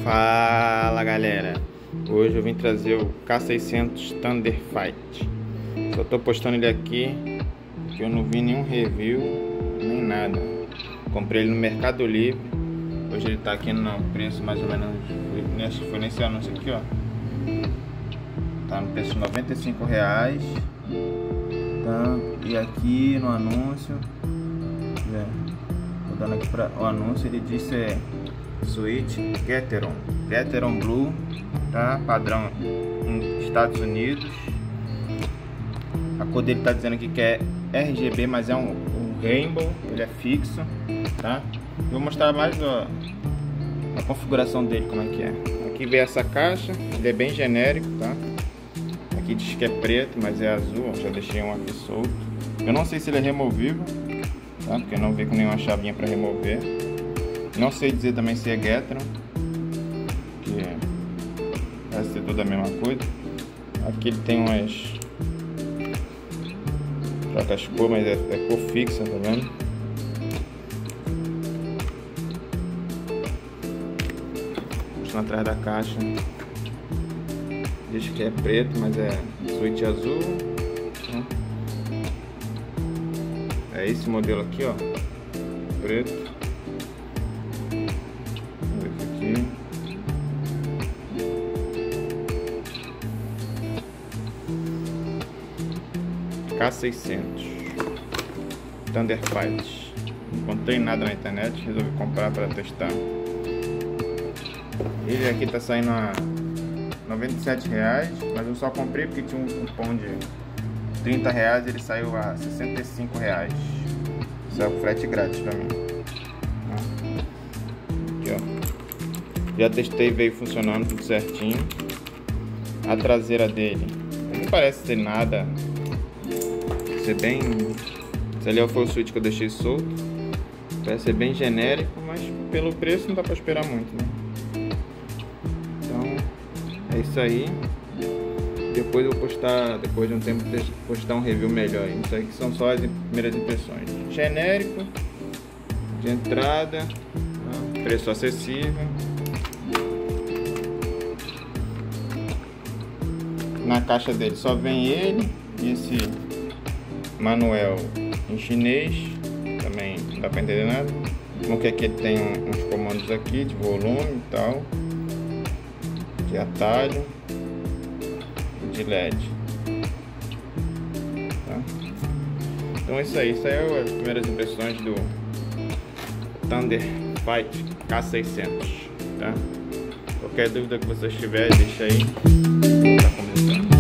Fala galera, hoje eu vim trazer o K600 Thunder Fight. Só tô postando ele aqui porque eu não vi nenhum review nem nada. Comprei ele no Mercado Livre. Hoje ele tá aqui no preço mais ou menos, foi nesse anúncio aqui, ó. Tá no preço de R$95, tá? E aqui no anúncio, tô dando aqui para o anúncio, ele disse Switch Gateron Blue, tá? Padrão Estados Unidos. A cor dele tá dizendo aqui que é RGB, mas é um Rainbow, ele é fixo, tá? Vou mostrar mais a configuração dele, como é que é. Aqui vem essa caixa, ele é bem genérico, tá? Aqui diz que é preto, mas é azul, já deixei um aqui solto. Eu não sei se ele é removível, tá? Porque eu não vi com nenhuma chavinha para remover. Não sei dizer também se é Gateron, que parece ser tudo a mesma coisa. Aqui ele tem umas trocas cor, mas é cor fixa, tá vendo? Mostrando atrás da caixa, diz que é preto, mas é switch azul, né? É esse modelo aqui, ó, preto. K600 Thunder Fight. Não encontrei nada na internet, resolvi comprar para testar. Ele aqui tá saindo a R$97, mas eu só comprei porque tinha um cupom de R$30, ele saiu a R$65. Saiu frete grátis para mim. Aqui, ó. Já testei, veio funcionando tudo certinho. A traseira dele não parece ter nada. Ser bem, esse ali foi o switch que eu deixei solto. Parece ser bem genérico, mas pelo preço não dá pra esperar muito, né? Então é isso aí. Depois eu vou postar, depois de um tempo, postar um review melhor. Isso aqui são só as primeiras impressões. Genérico, de entrada, tá? Preço acessível. Na caixa dele só vem ele e esse manual em chinês, também não dá pra entender nada. Porque aqui ele tem uns comandos aqui de volume e tal, de atalho e de LED, tá? Então é isso aí, é as primeiras impressões do Thunder Fight K600, tá? Qualquer dúvida que vocês tiverem, deixa aí, tá começando.